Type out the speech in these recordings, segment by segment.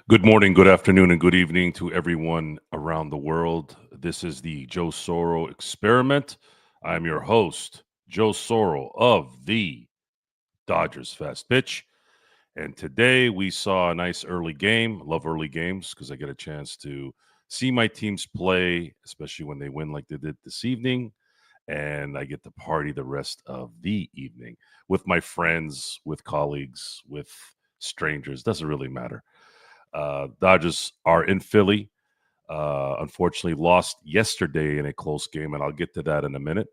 Good morning, good afternoon, and good evening to everyone around the world. This is the Joe Soro Experiment. I'm your host, Joe Soro of the Dodgers Fast Pitch. And today we saw a nice early game. Love early games because I get a chance to see my teams play, especially when they win like they did this evening. And I get to party the rest of the evening with my friends, with colleagues, with strangers. Doesn't really matter. Dodgers are in Philly. Unfortunately, lost yesterday in a close game, and I'll get to that in a minute.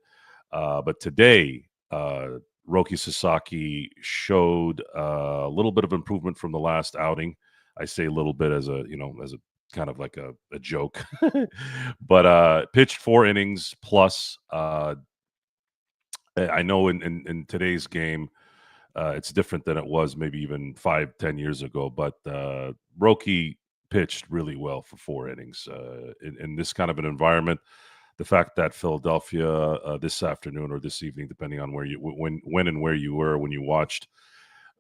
But today, Roki Sasaki showed a little bit of improvement from the last outing. I say a little bit as a kind of like a joke, but pitched 4 innings plus. I know in today's game, it's different than it was maybe even 5-10 years ago. But Roki pitched really well for 4 innings in this kind of an environment. The fact that Philadelphia this afternoon or this evening, depending on where you when and where you were when you watched,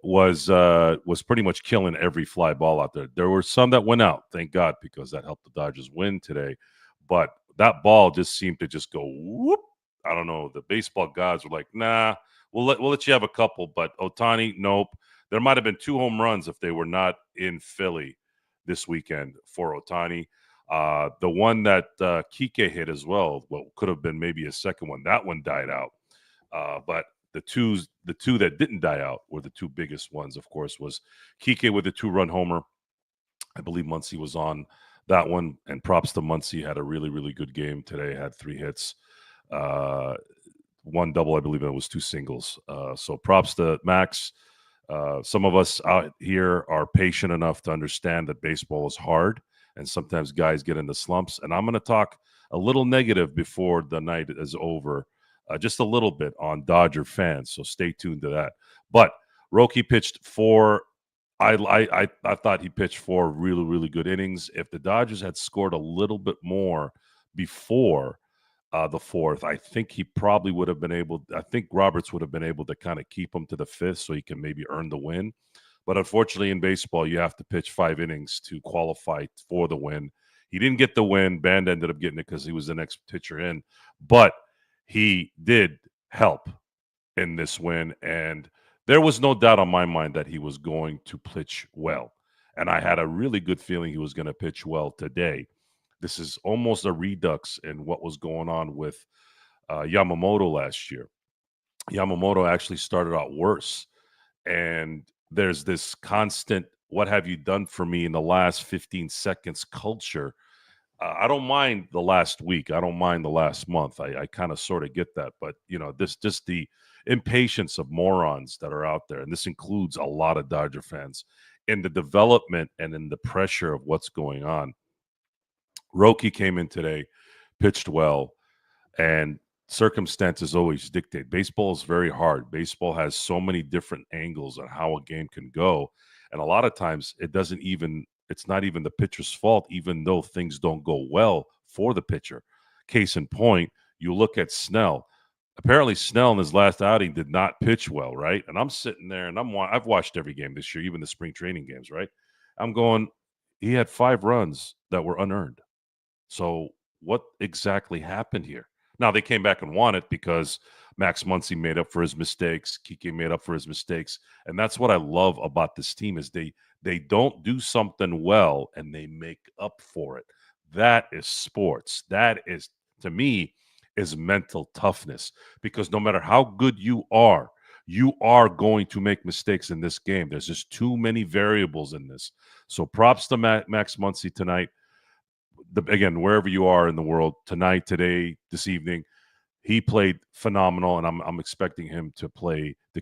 was pretty much killing every fly ball out there. There were some that went out, thank God, because that helped the Dodgers win today. But that ball just seemed to just go whoop. I don't know. The baseball gods were like, nah, we'll let you have a couple, but Ohtani, nope. There might have been 2 home runs if they were not in Philly this weekend for Ohtani. The one that Kike hit as well, what could have been maybe a second one, that one died out. But the two that didn't die out were the two biggest ones. Of course, was Kike with a 2-run homer. I believe Muncy was on that one, and props to Muncy. Had a really, really good game today. Had 3 hits, uh, 1 double, I believe it was 2 singles. So props to Max. Some of us out here are patient enough to understand that baseball is hard, and sometimes guys get into slumps. And I'm going to talk a little negative before the night is over, just a little bit on Dodger fans. So stay tuned to that. But Roki pitched 4. I thought he pitched 4 really, really good innings. If the Dodgers had scored a little bit more before the fourth, I think he probably would have been able. I think Roberts would have been able to kind of keep him to the fifth, so he can maybe earn the win. But unfortunately, in baseball, you have to pitch 5 innings to qualify for the win. He didn't get the win. Band ended up getting it because he was the next pitcher in, but he did help in this win, and there was no doubt on my mind that he was going to pitch well. And I had a really good feeling he was going to pitch well today. This is almost a redux in what was going on with Yamamoto last year. Yamamoto actually started out worse, and there's this constant "what have you done for me in the last 15 seconds" culture. I don't mind the last week. I don't mind the last month. I kind of sort of get that, but this just the impatience of morons that are out there, and this includes a lot of Dodger fans in the development and in the pressure of what's going on. Roki came in today, pitched well, and circumstances always dictate. Baseball is very hard. Baseball has so many different angles on how a game can go, and a lot of times it's not even the pitcher's fault, even though things don't go well for the pitcher. Case in point, you look at Snell. Apparently, Snell in his last outing did not pitch well, right? And I'm sitting there, and I've watched every game this year, even the spring training games, right? I'm going, he had 5 runs that were unearned. So what exactly happened here? Now they came back and won it because Max Muncy made up for his mistakes. Kike made up for his mistakes, and that's what I love about this team is they don't do something well and they make up for it. That is sports. That is, to me, is mental toughness, because no matter how good you are going to make mistakes in this game. There's just too many variables in this. So props to Max Muncy tonight. Again, wherever you are in the world, tonight, today, this evening, he played phenomenal, and I'm expecting him to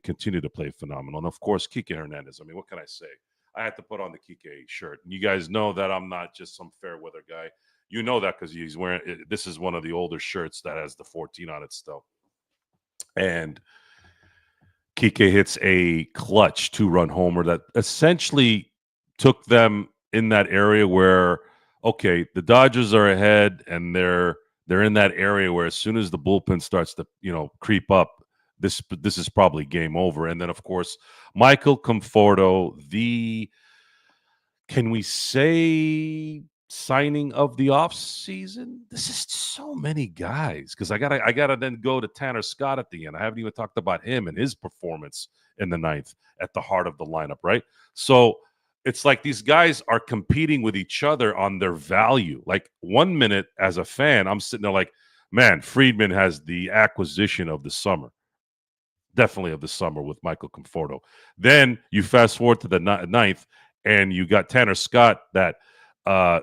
continue to play phenomenal. And of course, Kike Hernandez. I mean, what can I say? I had to put on the Kike shirt. And you guys know that I'm not just some fair weather guy. You know that because he's wearing it. This is one of the older shirts that has the 14 on it still. And Kike hits a clutch 2-run homer that essentially took them in that area where, okay, the Dodgers are ahead, and they're in that area where as soon as the bullpen starts to creep up, this is probably game over. And then of course Michael Conforto, the Can we say signing of the off season? This is so many guys because I gotta then go to Tanner Scott at the end. I haven't even talked about him and his performance in the ninth at the heart of the lineup, right? So it's like these guys are competing with each other on their value. Like 1 minute as a fan, I'm sitting there like, man, Friedman has the acquisition of the summer, definitely of the summer with Michael Conforto. Then you fast forward to the ninth, and you got Tanner Scott that uh,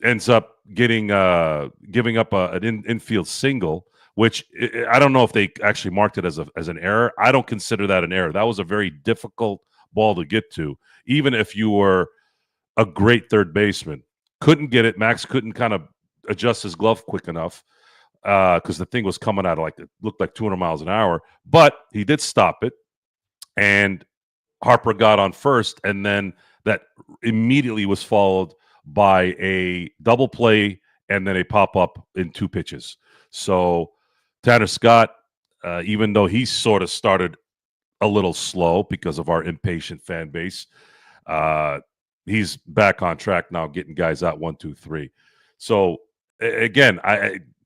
ends up giving up an infield single, which I don't know if they actually marked it as an error. I don't consider that an error. That was a very difficult ball to get to, even if you were a great third baseman. Couldn't get it. Max couldn't kind of adjust his glove quick enough because the thing was coming out of like it looked like 200 miles an hour. But he did stop it, and Harper got on first, and then that immediately was followed by a double play and then a pop up in 2 pitches. So Tanner Scott, even though he sort of started a little slow because of our impatient fan base, uh, he's back on track now, getting guys out 1, 2, 3. So again,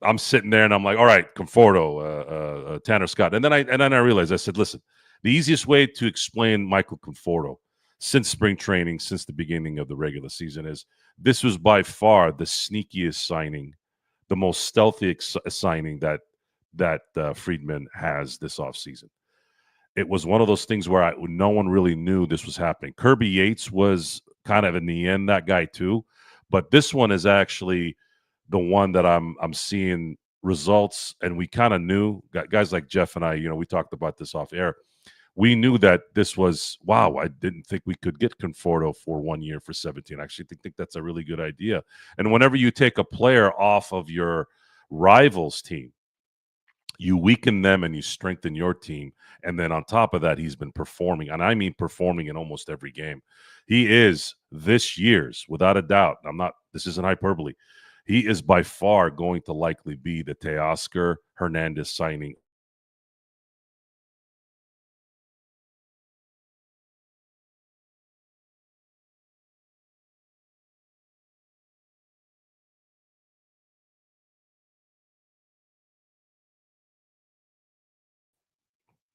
I'm sitting there and I'm like, all right, Conforto, Tanner Scott, and then I realized, I said, listen, the easiest way to explain Michael Conforto since spring training, since the beginning of the regular season, is this was by far the sneakiest signing, the most stealthy signing that Friedman has this offseason. It was one of those things where no one really knew this was happening. Kirby Yates was kind of in the end that guy too, but this one is actually the one that I'm seeing results, and we kind of knew. Guys like Jeff and I, we talked about this off air. We knew that this was wow. I didn't think we could get Conforto for 1 year for 17. I actually think that's a really good idea. And whenever you take a player off of your rivals team, you weaken them and you strengthen your team. And then on top of that, he's been performing, and I mean performing in almost every game. He is this year's, without a doubt. This isn't hyperbole. He is by far going to likely be the Teoscar Hernandez signing.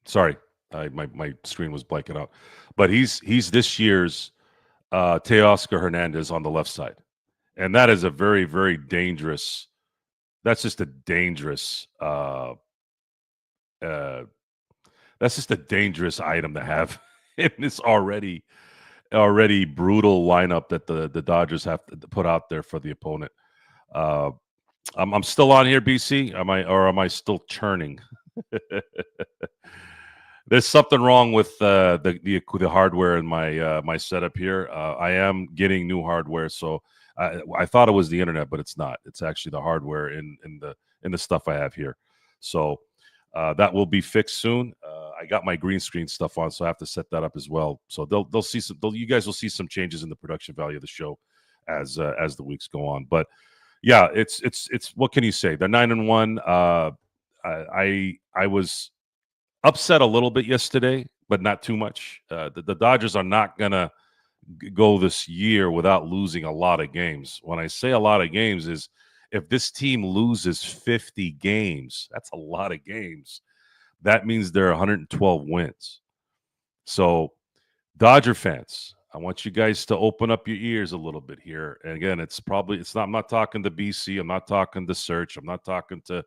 Sorry, my screen was blanking out. But he's this year's Teoscar Hernandez on the left side. And that is a very, very dangerous. That's just a dangerous. Uh, that's just a dangerous item to have in this already brutal lineup that the Dodgers have to put out there for the opponent. Uh, I'm still on here, BC. Am I still churning? There's something wrong with the hardware in my setup here. I am getting new hardware, so I thought it was the internet, but it's not. It's actually the hardware in the stuff I have here. So that will be fixed soon. I got my green screen stuff on, so I have to set that up as well. So they'll see you guys will see some changes in the production value of the show as the weeks go on. But yeah, it's what can you say? They're 9-1. I was upset a little bit yesterday, but not too much. The Dodgers are not gonna go this year without losing a lot of games. When I say a lot of games, is if this team loses 50 games, that's a lot of games. That means they're 112 wins. So, Dodger fans, I want you guys to open up your ears a little bit here. And again, I'm not talking to BC, I'm not talking to Search, I'm not talking to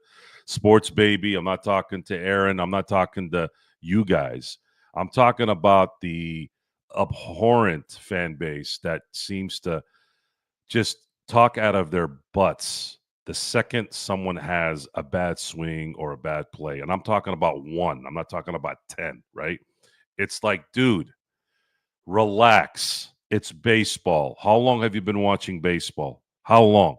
Sports Baby, I'm not talking to Aaron, I'm not talking to you guys. I'm talking about the abhorrent fan base that seems to just talk out of their butts the second someone has a bad swing or a bad play. And I'm talking about one, I'm not talking about 10, right? It's like, dude, relax. It's baseball. How long have you been watching baseball? How long?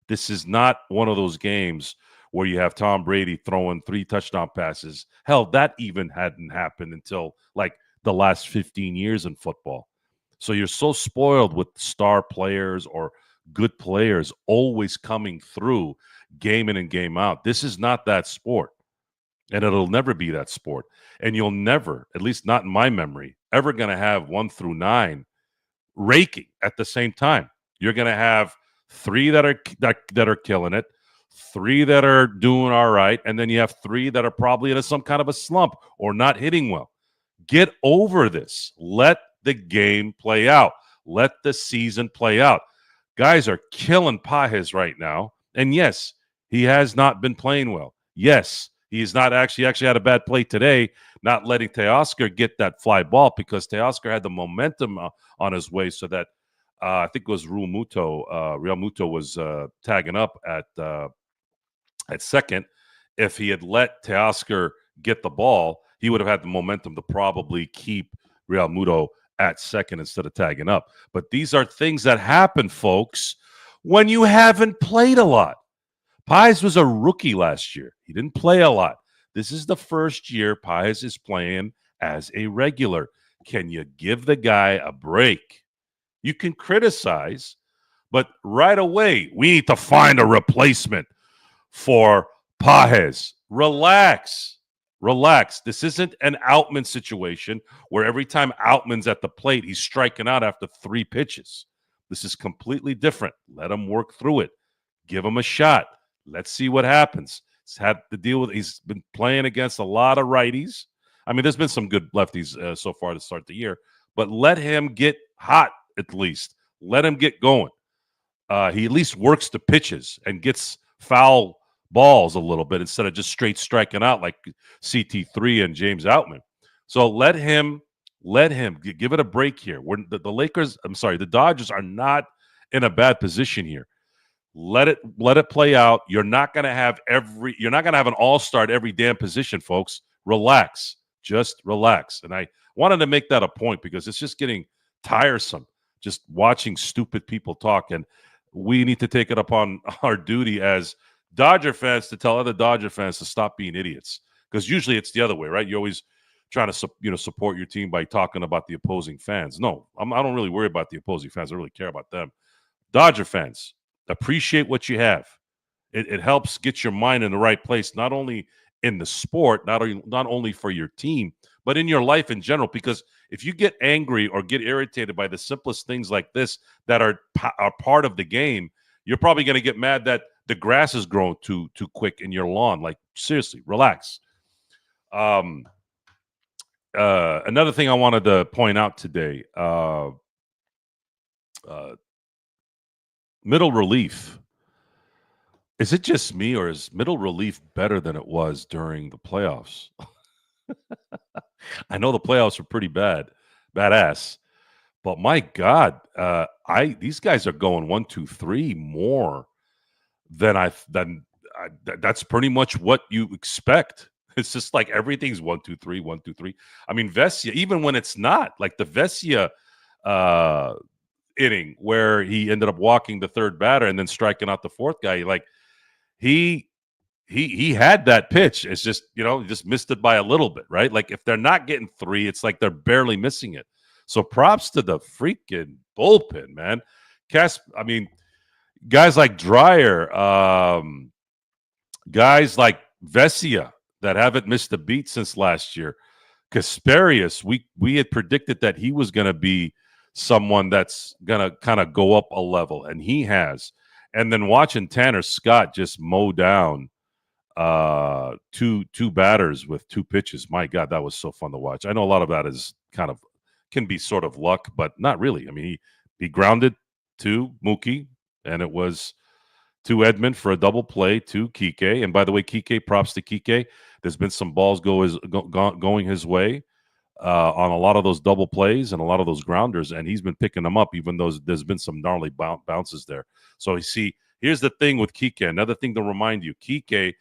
This is not one of those games where you have Tom Brady throwing 3 touchdown passes. Hell, that even hadn't happened until like the last 15 years in football. So you're so spoiled with star players or good players always coming through game in and game out. This is not that sport. And it'll never be that sport. And you'll never, at least not in my memory, ever going to have 1 through 9 raking at the same time. You're going to have three that are killing it, three that are doing all right, and then you have three that are probably in some kind of a slump or not hitting well. Get over this. Let the game play out. Let the season play out. Guys are killing Pages right now. And yes, he has not been playing well. Yes, he's not actually had a bad play today, not letting Teoscar get that fly ball because Teoscar had the momentum on his way so that I think it was Real Muto was tagging up at second. If he had let Teoscar get the ball, he would have had the momentum to probably keep Real Muto at second instead of tagging up. But these are things that happen, folks, when you haven't played a lot. Pages was a rookie last year. He didn't play a lot. This is the first year Pages is playing as a regular. Can you give the guy a break? You can criticize, but right away, we need to find a replacement for Pages. Relax. This isn't an Outman situation where every time Outman's at the plate, he's striking out after 3 pitches. This is completely different. Let him work through it. Give him a shot. Let's see what happens. He's been playing against a lot of righties. I mean, there's been some good lefties so far to start the year, but let him get hot at least. Let him get going. He at least works the pitches and gets foul balls a little bit instead of just straight striking out like CT3 and James Outman. So let him give it a break here. The Dodgers are not in a bad position here. Let it play out. You're not going to have an all-star at every damn position, folks. Relax. Just relax. And I wanted to make that a point because it's just getting tiresome just watching stupid people talk, and we need to take it upon our duty as Dodger fans to tell other Dodger fans to stop being idiots, because usually it's the other way, right? You're always trying to support your team by talking about the opposing fans. No, I don't really worry about the opposing fans. I really care about them. Dodger fans, appreciate what you have. It helps get your mind in the right place, not only in the sport, not only for your team, but in your life in general. Because if you get angry or get irritated by the simplest things like this that are part of the game, you're probably going to get mad that the grass has grown too quick in your lawn. Like, seriously, relax. Another thing I wanted to point out today, middle relief. Is it just me, or is middle relief better than it was during the playoffs? I know the playoffs were pretty badass, but my God, these guys are going 1, 2, 3 more than that's pretty much what you expect. It's just like everything's 1, 2, 3, 1, 2, 3. I mean, Vesia, even when it's not, like the Vesia inning where he ended up walking the third batter and then striking out the fourth guy, like he had that pitch. It's just, he just missed it by a little bit, right? Like if they're not getting 3, it's like they're barely missing it. So props to the freaking bullpen, man. Guys like Dreyer, guys like Vesia that haven't missed a beat since last year. Kasperius, we had predicted that he was going to be someone that's going to kind of go up a level, and he has. And then watching Tanner Scott just mow down two batters with 2 pitches. My God, that was so fun to watch. I know a lot of that is can be sort of luck, but not really. I mean, he grounded to Mookie, and it was to Edman for a double play to Kike. And by the way, Kike, props to Kike. There's been some balls going his way on a lot of those double plays and a lot of those grounders, and he's been picking them up, even though there's been some gnarly bounces there. So you see, here's the thing with Kike. Another thing to remind you, Kike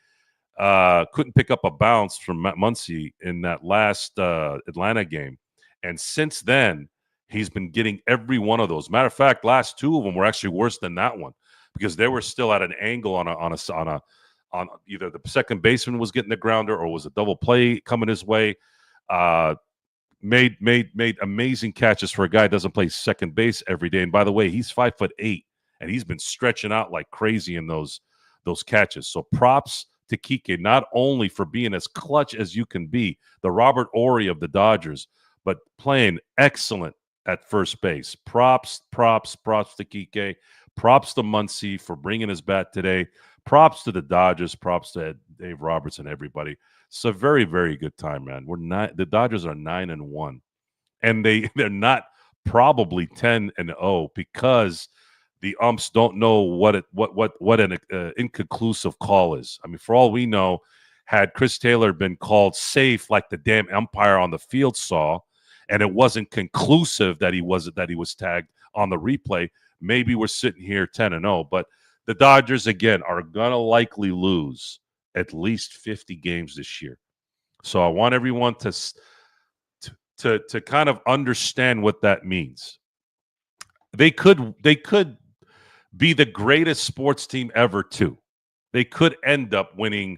couldn't pick up a bounce from Muncy in that last Atlanta game. And since then, he's been getting every one of those. Matter of fact, last 2 of them were actually worse than that one because they were still at an angle on either the second baseman was getting the grounder or was a double play coming his way. Made amazing catches for a guy who doesn't play second base every day. And by the way, he's 5'8", and he's been stretching out like crazy in those catches. So props to Kike, not only for being as clutch as you can be, the Robert Horry of the Dodgers, but playing excellent at first base. Props to Kike. Props to Muncy for bringing his bat today. Props to the Dodgers. Props to Dave Roberts and everybody. It's a very, very good time, man. The Dodgers are 9-1, and they're not probably 10-0 because the umps don't know what an inconclusive call is. I mean, for all we know, had Chris Taylor been called safe like the damn umpire on the field saw, and it wasn't conclusive that he was tagged on the replay, maybe we're sitting here 10-0. But the Dodgers again are gonna likely lose at least 50 games this year. So I want everyone to kind of understand what that means. They could be the greatest sports team ever too. They could end up winning.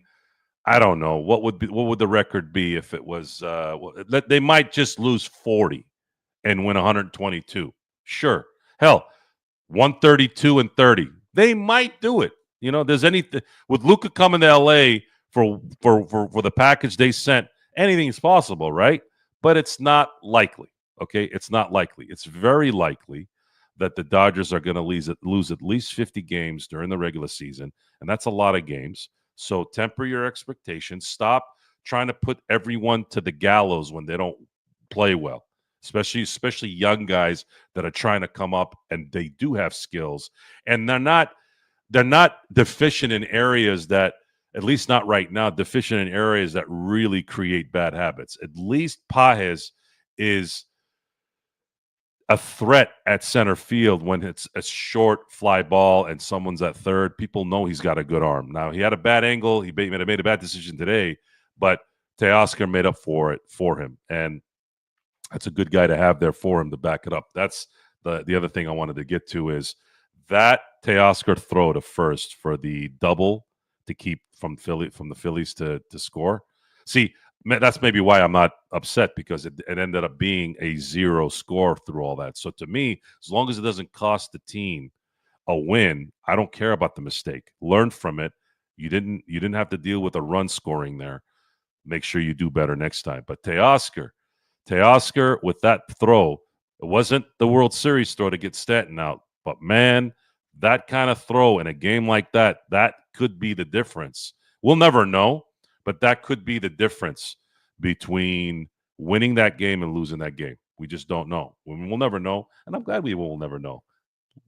I don't know what would the record be if it was. They might just lose 40 and win 122. Sure, hell, 132-30. They might do it. You know, there's anything with Luka coming to LA for the package they sent. Anything is possible, right? But it's not likely. Okay, it's not likely. It's very likely that the Dodgers are going to lose at least 50 games during the regular season, and that's a lot of games. So temper your expectations. Stop trying to put everyone to the gallows when they don't play well, especially young guys that are trying to come up, and they do have skills, and they're not deficient in areas that, at least not right now, deficient in areas that really create bad habits. At least Pages is a threat at center field when it's a short fly ball and someone's at third. People know he's got a good arm. Now, he had a bad angle. He made a bad decision today, but Teoscar made up for it for him. And that's a good guy to have there for him to back it up. That's the other thing I wanted to get to is that Teoscar throw to first for the double to keep from the Phillies to score. See, that's maybe why I'm not upset, because it ended up being a 0 score through all that. So to me, as long as it doesn't cost the team a win, I don't care about the mistake. Learn from it. You didn't have to deal with a run scoring there. Make sure you do better next time. But Teoscar with that throw, it wasn't the World Series throw to get Stanton out, but man, that kind of throw in a game like that could be the difference. We'll never know, but that could be the difference between winning that game and losing that game. We just don't know. We'll never know, and I'm glad we will never know.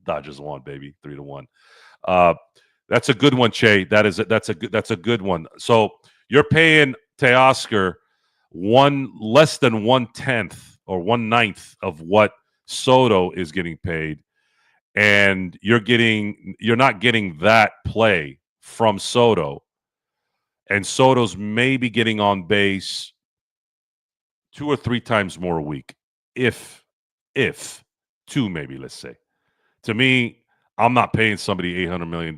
Dodgers won, baby, 3-1. That's a good one, Che. That's a good one. So you're paying Teoscar less than 1/10 or 1/9 of what Soto is getting paid, and you're not getting that play from Soto, and Soto's maybe getting on base 2 or 3 times more a week, if 2, maybe, let's say. To me, I'm not paying somebody $800 million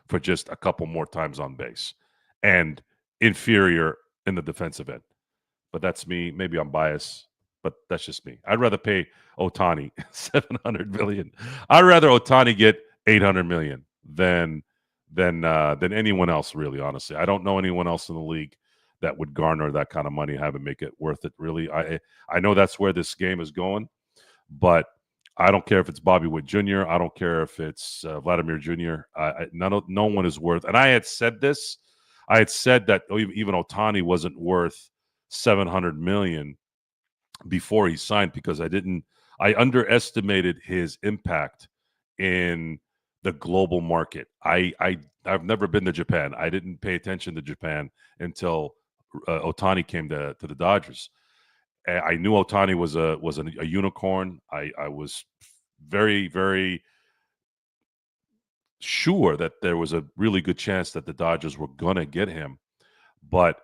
for just a couple more times on base and inferior in the defensive end. But that's me. Maybe I'm biased, but that's just me. I'd rather pay Ohtani $700 million. I'd rather Ohtani get $800 million than anyone else, really, honestly. I don't know anyone else in the league that would garner that kind of money and have it make it worth it, really. I know that's where this game is going, but I don't care if it's Bobby Witt Jr. I don't care if it's Vladimir Jr. No one is worth. And I had said this. I had said that even Ohtani wasn't worth $700 million before he signed, because I underestimated his impact in the global market. I've never been to Japan. I didn't pay attention to Japan until Ohtani came to the Dodgers. I knew Ohtani was a unicorn. I was very, very sure that there was a really good chance that the Dodgers were gonna get him, but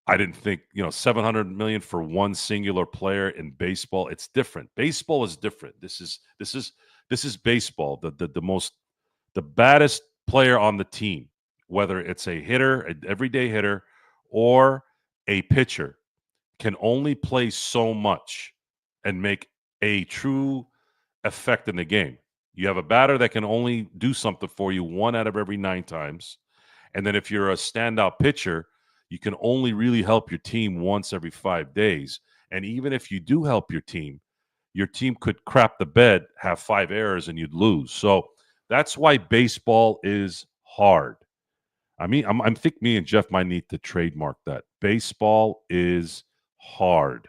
I didn't think, $700 million for one singular player in baseball. It's different. Baseball is different. This is baseball. The baddest player on the team, whether it's a hitter, an everyday hitter, or a pitcher, can only play so much and make a true effect in the game. You have a batter that can only do something for you 1 out of every 9 times. And then if you're a standout pitcher, you can only really help your team once every 5 days. And even if you do help your team, your team could crap the bed, have 5 errors, and you'd lose. So that's why baseball is hard. I mean, I think me and Jeff might need to trademark that. Baseball is hard.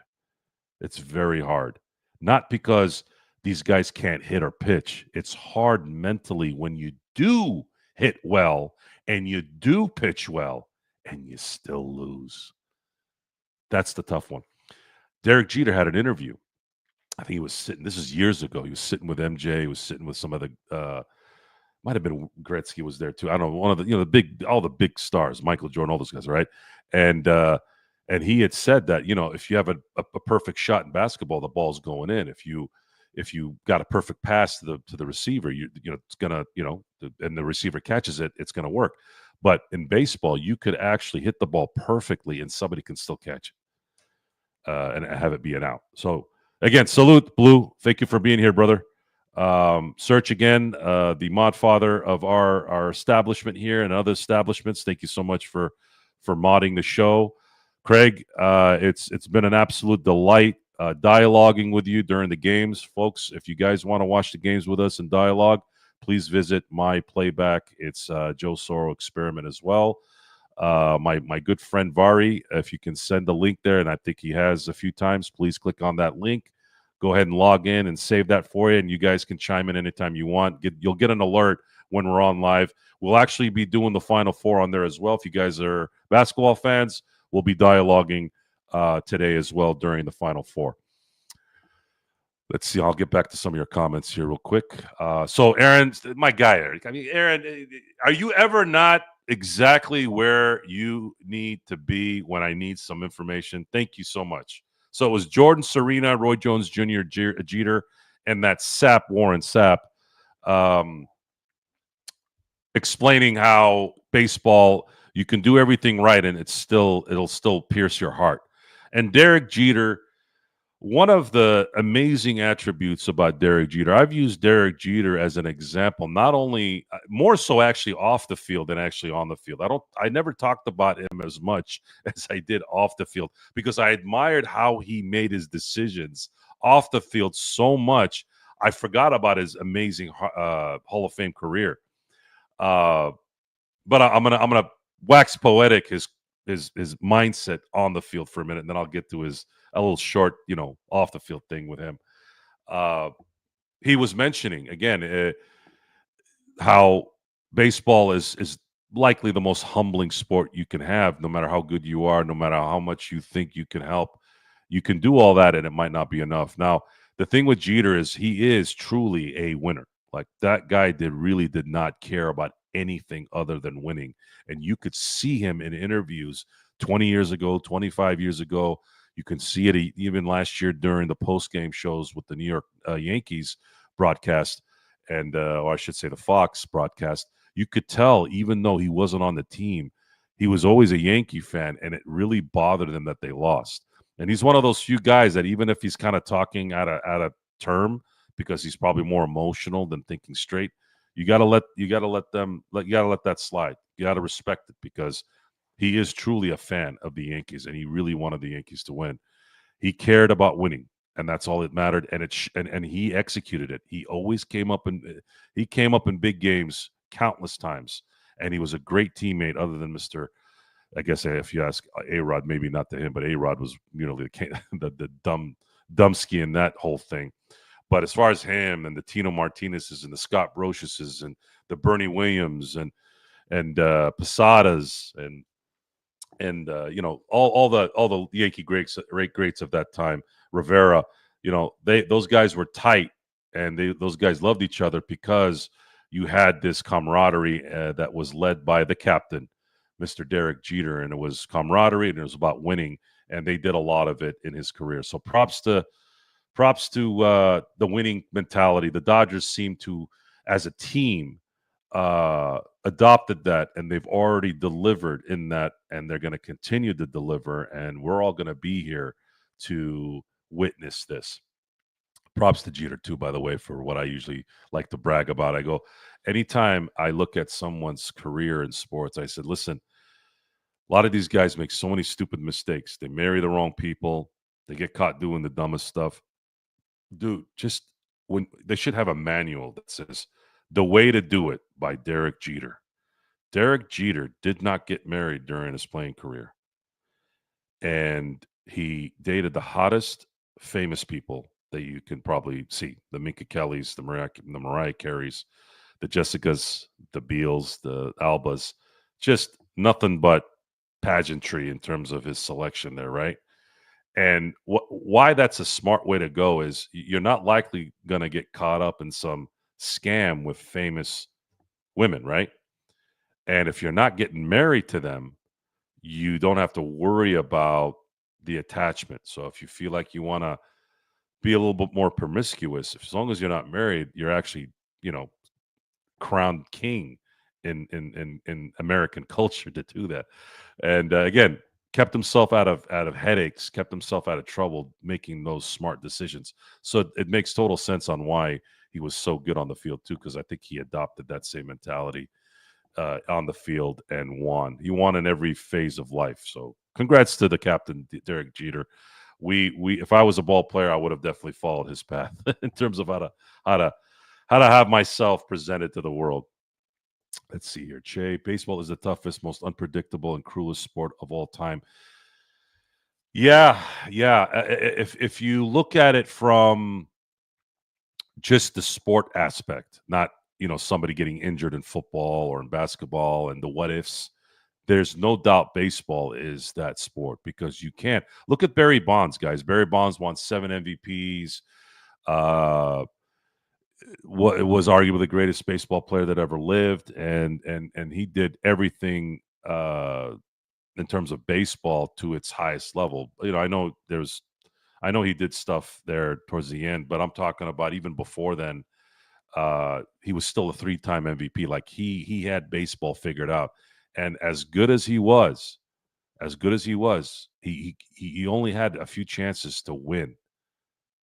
It's very hard. Not because these guys can't hit or pitch. It's hard mentally when you do hit well and you do pitch well and you still lose. That's the tough one. Derek Jeter had an interview. I think he was sitting, this is years ago. He was sitting with MJ, he was sitting with some of the might have been Gretzky was there too. I don't know, one of the, the big, all the big stars, Michael Jordan, all those guys, right? And and he had said that, if you have a perfect shot in basketball, the ball's going in. If you got a perfect pass to the receiver, it's gonna, and the receiver catches it, it's gonna work. But in baseball, you could actually hit the ball perfectly and somebody can still catch it and have it be an out. So again, salute, Blue. Thank you for being here, brother. Search again, the mod father of our establishment here and other establishments. Thank you so much for modding the show. Craig, it's been an absolute delight dialoguing with you during the games. Folks, if you guys want to watch the games with us and dialogue, please visit my playback. It's Joe Soro Experiment as well. My good friend Vari, if you can send the link there, and I think he has a few times, please click on that link. Go ahead and log in and save that for you, and you guys can chime in anytime you want. You'll get an alert when we're on live. We'll actually be doing the Final Four on there as well. If you guys are basketball fans, we'll be dialoguing today as well during the Final Four. Let's see. I'll get back to some of your comments here real quick. So, Aaron, my guy, Eric. I mean, Aaron, are you ever not exactly where you need to be when I need some information? Thank you so much. So it was Jordan Serena, Roy Jones Jr., Jeter, and that Sapp, Warren Sapp, explaining how baseball, you can do everything right and it'll still pierce your heart. And Derek Jeter, one of the amazing attributes about Derek Jeter, I've used Derek Jeter as an example, not only more so actually off the field than actually on the field. I never talked about him as much as I did off the field because I admired how he made his decisions off the field so much. I forgot about his amazing Hall of Fame career. But I'm gonna wax poetic his mindset on the field for a minute, and then I'll get to a little short, off the field thing with him. He was mentioning again how baseball is likely the most humbling sport you can have. No matter how good you are, no matter how much you think you can help, you can do all that, and it might not be enough. Now, the thing with Jeter is he is truly a winner. Like that guy did not care about anything other than winning. And you could see him in interviews 20 years ago, 25 years ago. You can see it even last year during the post-game shows with the New York Yankees broadcast, and or I should say the Fox broadcast. You could tell, even though he wasn't on the team, he was always a Yankee fan, and it really bothered him that they lost. And he's one of those few guys that even if he's kind of talking out of term, because he's probably more emotional than thinking straight, you gotta let that slide. You gotta respect it because he is truly a fan of the Yankees, and he really wanted the Yankees to win. He cared about winning, and that's all that mattered. And and he executed it. He always came up in big games countless times, and he was a great teammate. Other than Mr. I guess if you ask A-Rod, maybe not to him, but A-Rod was the dumbski in that whole thing. But as far as him and the Tino Martinez's and the Scott Brociouses and the Bernie Williams and Posadas and all the Yankee greats of that time, Rivera, those guys were tight, and those guys loved each other because you had this camaraderie that was led by the captain, Mr. Derek Jeter, and it was camaraderie and it was about winning, and they did a lot of it in his career. So props to the winning mentality. The Dodgers seem to, as a team, adopted that, and they've already delivered in that, and they're going to continue to deliver, and we're all going to be here to witness this. Props to Jeter too, by the way, for what I usually like to brag about. I go, anytime I look at someone's career in sports, I said, listen, a lot of these guys make so many stupid mistakes. They marry the wrong people. They get caught doing the dumbest stuff. Dude, just when they should have a manual that says "The Way to Do It" by Derek Jeter. Derek Jeter did not get married during his playing career, and he dated the hottest famous people that you can probably see: the Minka Kellys, the Mariah Careys, the Jessicas, the Beals, the Albas. Just nothing but pageantry in terms of his selection there, right? And why that's a smart way to go is you're not likely going to get caught up in some scam with famous women, right? And if you're not getting married to them, you don't have to worry about the attachment. So if you feel like you want to be a little bit more promiscuous, as long as you're not married, you're actually, you know, crowned king in American culture to do that. And again, kept himself out of headaches, kept himself out of trouble, making those smart decisions. So it makes total sense on why he was so good on the field too, because I think he adopted that same mentality on the field and won. He won in every phase of life. So congrats to the captain, Derek Jeter. We if I was a ball player, I would have definitely followed his path in terms of how to how to have myself presented to the world. Let's see here. Che, baseball is the toughest, most unpredictable, and cruelest sport of all time. Yeah, yeah. If you look at it from just the sport aspect, not somebody getting injured in football or in basketball and the what ifs, there's no doubt baseball is that sport because you can't look at Barry Bonds, guys. Barry Bonds won 7 MVPs. Uh, was arguably the greatest baseball player that ever lived, and he did everything in terms of baseball to its highest level. I know he did stuff there towards the end, but I'm talking about even before then. He was still a 3-time MVP. Like he had baseball figured out, and as good as he was, he only had a few chances to win,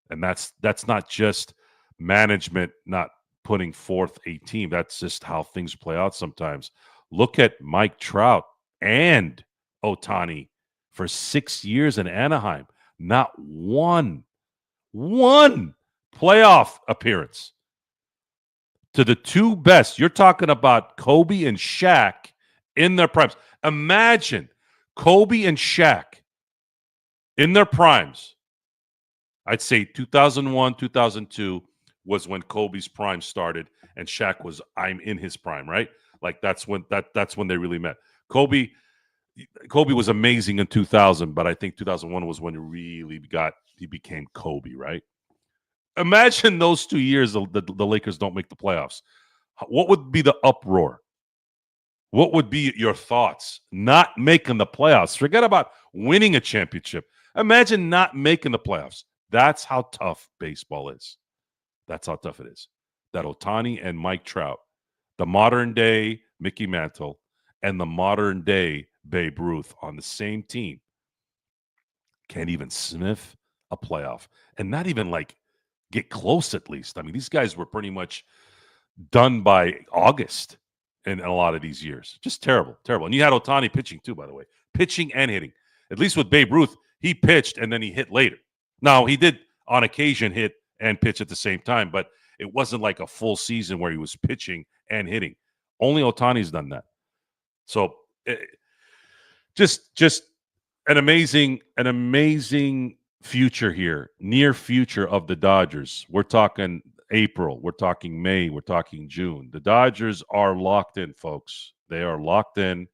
and that's not just management not putting forth a team. That's just how things play out sometimes. Look at Mike Trout and Otani for 6 years in Anaheim. Not one playoff appearance. To the two best, you're talking about Kobe and Shaq in their primes. Imagine Kobe and Shaq in their primes. I'd say 2001, 2002 was when Kobe's prime started, and Shaq was I'm in his prime, right? Like that's when they really met. Kobe was amazing in 2000, but I think 2001 was when he became Kobe, right? Imagine those 2 years the Lakers don't make the playoffs. What would be the uproar? What would be your thoughts? Not making the playoffs. Forget about winning a championship. Imagine not making the playoffs. That's how tough baseball is. That's how tough it is. That Otani and Mike Trout, the modern day Mickey Mantle, and the modern day Babe Ruth on the same team can't even sniff a playoff and not even like get close at least. I mean, these guys were pretty much done by August in a lot of these years. Just terrible, terrible. And you had Otani pitching too, by the way, pitching and hitting. At least with Babe Ruth, he pitched and then he hit later. Now, he did on occasion hit and pitch at the same time, but it wasn't like a full season where he was pitching and hitting. Only Otani's done that. So just an amazing future here, near future of the Dodgers. We're talking April, we're talking May, we're talking June. The Dodgers are locked in, folks. They are locked in,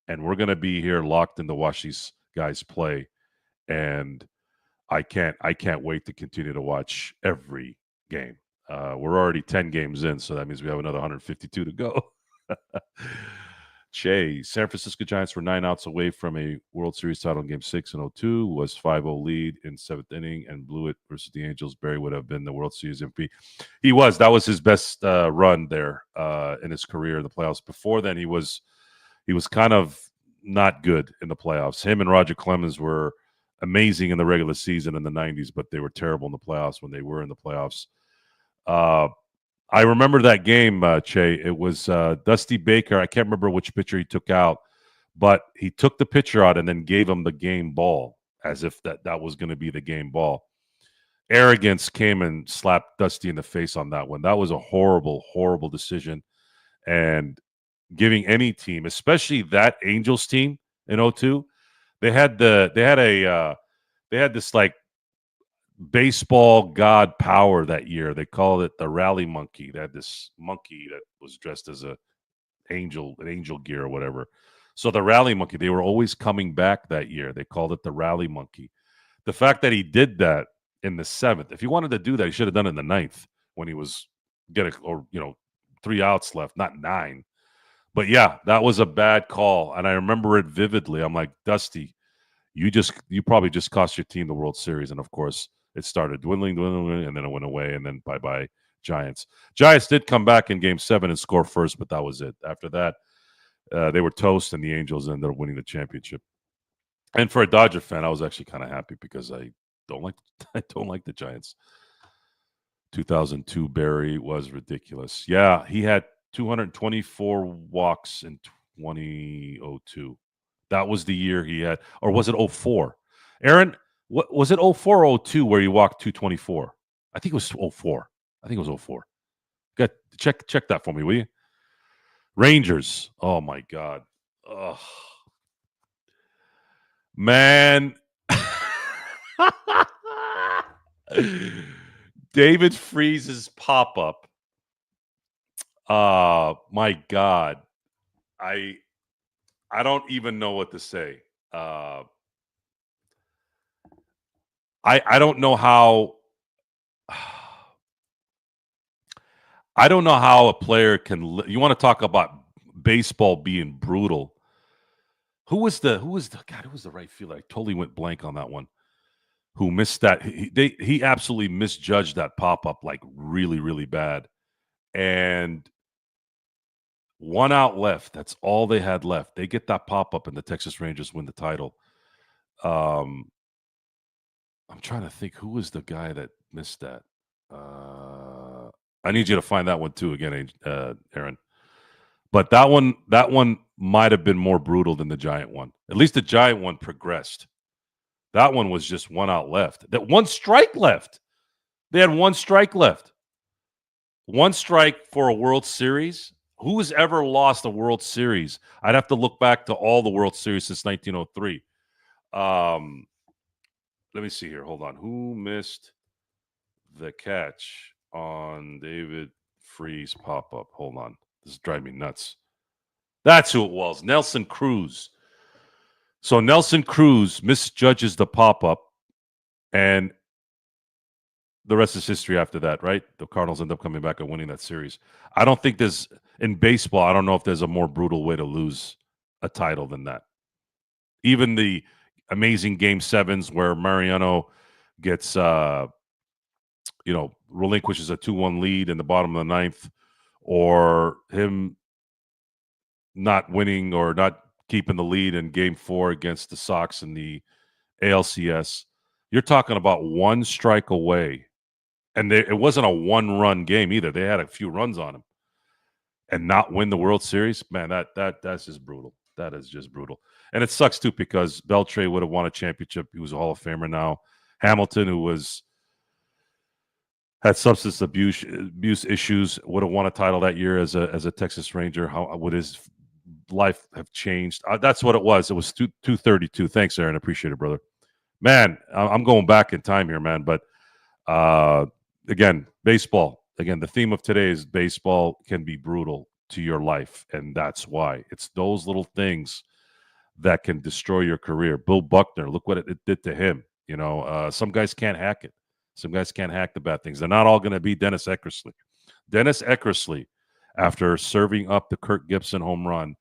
and we're going to be here locked in to watch these guys play. And I can't wait to continue to watch every game. We're already 10 games in, so that means we have another 152 to go. Che, San Francisco Giants were 9 outs away from a World Series title in Game 6 in 02, was 5-0 lead in 7th inning and blew it versus the Angels. Barry would have been the World Series MVP. He was. That was his best run there in his career in the playoffs. Before then, he was kind of not good in the playoffs. Him and Roger Clemens were amazing in the regular season in the 90s, but they were terrible in the playoffs when they were in the playoffs. I remember that game, Che. It was Dusty Baker. I can't remember which pitcher he took out, but he took the pitcher out and then gave him the game ball as if that was going to be the game ball. arrogance came and slapped Dusty in the face on that one. That was a horrible, horrible decision. And giving any team, especially that Angels team in 02, they had this like baseball god power that year. They called it the rally monkey. They had this monkey that was dressed as an angel gear or whatever. So the rally monkey, they were always coming back that year. They called it the rally monkey. The fact that he did that in the 7th, if he wanted to do that, he should have done it in the 9th when he was getting, or 3 outs left, not 9. But yeah, that was a bad call, and I remember it vividly. I'm like, Dusty, you probably just cost your team the World Series, and of course it started dwindling, and then it went away, and then bye Giants. Giants did come back in Game 7 and score first, but that was it. After that, they were toast, and the Angels ended up winning the championship. And for a Dodger fan, I was actually kind of happy because I don't like the Giants. 2002 Barry was ridiculous. Yeah, he had 224 walks in 2002. That was the year he had, or was it 04? Aaron, what was it 04 or 02 where he walked 224? I think it was 04. I think it was 04. Check that for me, will you? Rangers. Oh my God. Ugh. Man. David Freeze's pop-up. My God. I don't even know what to say. I don't know how a player can you want to talk about baseball being brutal. Who was the right fielder? I totally went blank on that one. Who missed that? He absolutely misjudged that pop-up like really, really bad. And 1 out left. That's all they had left. They get that pop-up and the Texas Rangers win the title. I'm trying to think who was the guy that missed that. I need you to find that one too again, Aaron. But that one might have been more brutal than the Giant one. At least the Giant one progressed. That one was just 1 out left. That 1 strike left. They had 1 strike left. 1 strike for a World Series. Who has ever lost a World Series? I'd have to look back to all the World Series since 1903. Let me see here. Hold on. Who missed the catch on David Freese pop-up? Hold on. This is driving me nuts. That's who it was. Nelson Cruz. So Nelson Cruz misjudges the pop-up, and the rest is history after that, right? The Cardinals end up coming back and winning that series. I don't think in baseball, I don't know if there's a more brutal way to lose a title than that. Even the amazing Game 7s where Mariano gets, relinquishes a 2-1 lead in the bottom of the 9th, or him not winning or not keeping the lead in Game 4 against the Sox in the ALCS. You're talking about 1 strike away. And it wasn't a 1-run game either. They had a few runs on him. And not win the World Series, man, that's just brutal. That is just brutal. And it sucks, too, because Beltre would have won a championship. He was a Hall of Famer now. Hamilton, who had substance abuse issues, would have won a title that year as a Texas Ranger. How would his life have changed? That's what it was. It was 232. Thanks, Aaron. Appreciate it, brother. Man, I'm going back in time here, man. But again, baseball. Again, the theme of today is baseball can be brutal to your life, and that's why. It's those little things that can destroy your career. Bill Buckner, look what it did to him. Some guys can't hack it. Some guys can't hack the bad things. They're not all going to be Dennis Eckersley. Dennis Eckersley, after serving up the Kirk Gibson home run,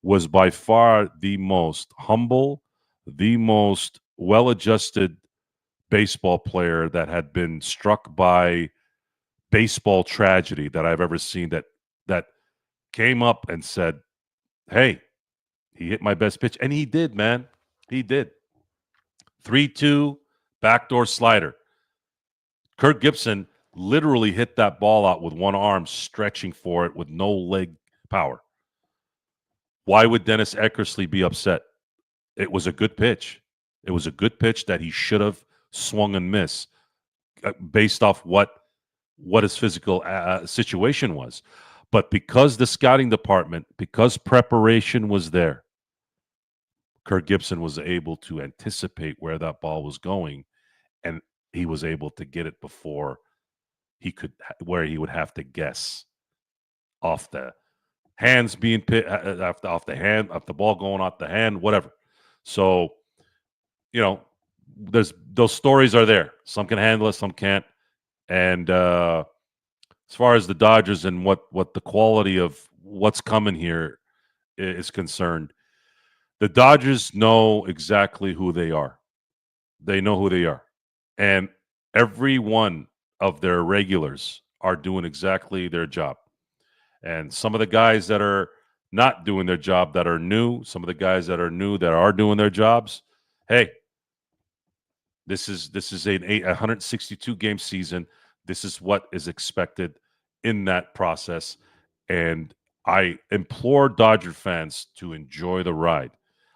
was by far the most humble, the most well-adjusted baseball player that had been struck by baseball tragedy that I've ever seen, that came up and said, hey, he hit my best pitch. And he did, man. He did. 3-2 backdoor slider. Kirk Gibson literally hit that ball out with one arm, stretching for it with no leg power. Why would Dennis Eckersley be upset? It was a good pitch. It was a good pitch that he should have swung and missed. based off what his physical situation was. But because the scouting department, because preparation was there, Kirk Gibson was able to anticipate where that ball was going, and he was able to get it before where he would have to guess off the hands being pit, off the hand, off the ball going off the hand, whatever. So, there's those stories are there. Some can handle it, some can't. And as far as the Dodgers and what the quality of what's coming here is concerned, the Dodgers know exactly who they are. They know who they are. And every one of their regulars are doing exactly their job. And some of the guys that are not doing their job that are new, some of the guys that are new that are doing their jobs, hey, this is a 162 game season. This is what is expected in that process. And I implore Dodger fans to enjoy the ride.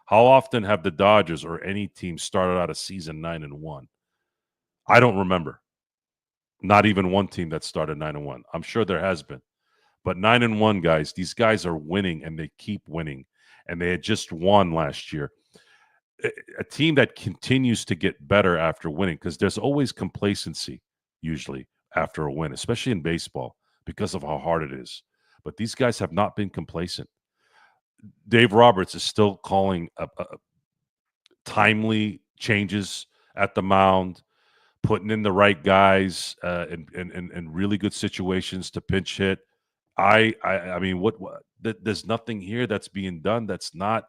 How often have the Dodgers or any team started out a season 9-1? I don't remember. Not even one team that started 9-1. I'm sure there has been. But 9-1, guys, these guys are winning and they keep winning. And they had just won last year. A team that continues to get better after winning, because there's always complacency usually after a win, especially in baseball, because of how hard it is. But these guys have not been complacent. Dave Roberts is still calling timely changes at the mound, putting in the right guys in really good situations to pinch hit. I mean, there's nothing here that's being done that's not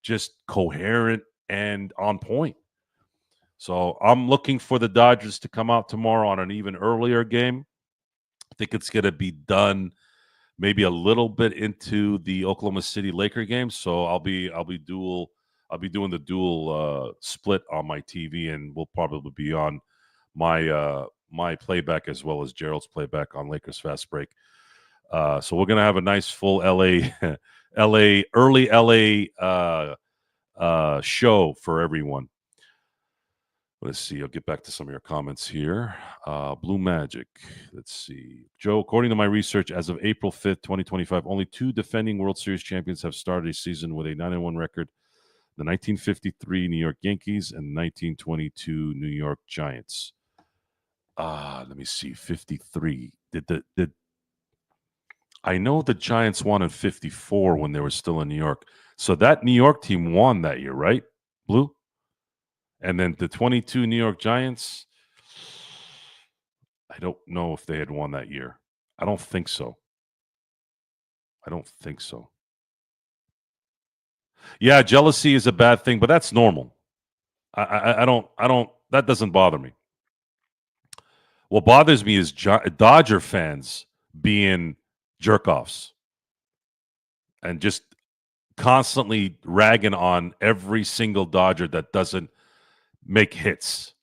just coherent and on point. So I'm looking for the Dodgers to come out tomorrow on an even earlier game. I think it's going to be done maybe a little bit into the Oklahoma City Laker game. So I'll be doing the dual split on my TV, and we'll probably be on my playback as well as Gerald's playback on Lakers Fast Break. So we're gonna have a nice full LA early LA show for everyone. Let's see. I'll get back to some of your comments here. Blue Magic. Let's see. Joe, according to my research, as of April 5th, 2025, only 2 defending World Series champions have started a season with a 9-1 record. The 1953 New York Yankees and 1922 New York Giants. Let me see. 53. Did I know the Giants won in 54 when they were still in New York. So that New York team won that year, right? Blue? And then the 22 New York Giants, I don't know if they had won that year. I don't think so. Yeah, jealousy is a bad thing, but that's normal. I don't, that doesn't bother me. What bothers me is Dodger fans being jerk-offs and just constantly ragging on every single Dodger that doesn't make hits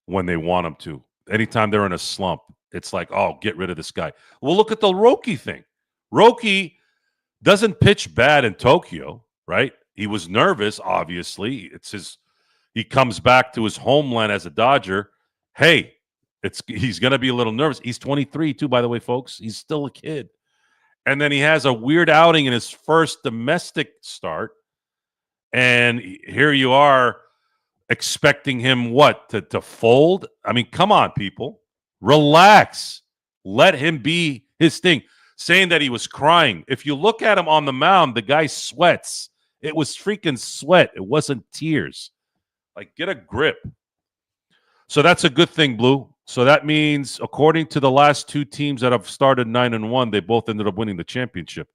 when they want them to. Anytime they're in a slump, it's like, oh, get rid of this guy. Well, look at the Roki thing. Roki doesn't pitch bad in Tokyo, right? He was nervous, obviously. He comes back to his homeland as a Dodger. Hey, he's going to be a little nervous. He's 23 too, by the way, folks. He's still a kid. And then he has a weird outing in his first domestic start. And here you are expecting him to fold? I mean, come on, people. Relax. Let him be his thing. Saying that he was crying. If you look at him on the mound, the guy sweats. It was freaking sweat. It wasn't tears. Like, get a grip. So that's a good thing, Blue. So that means, according to the last 2 teams that have started 9-1, they both ended up winning the championship.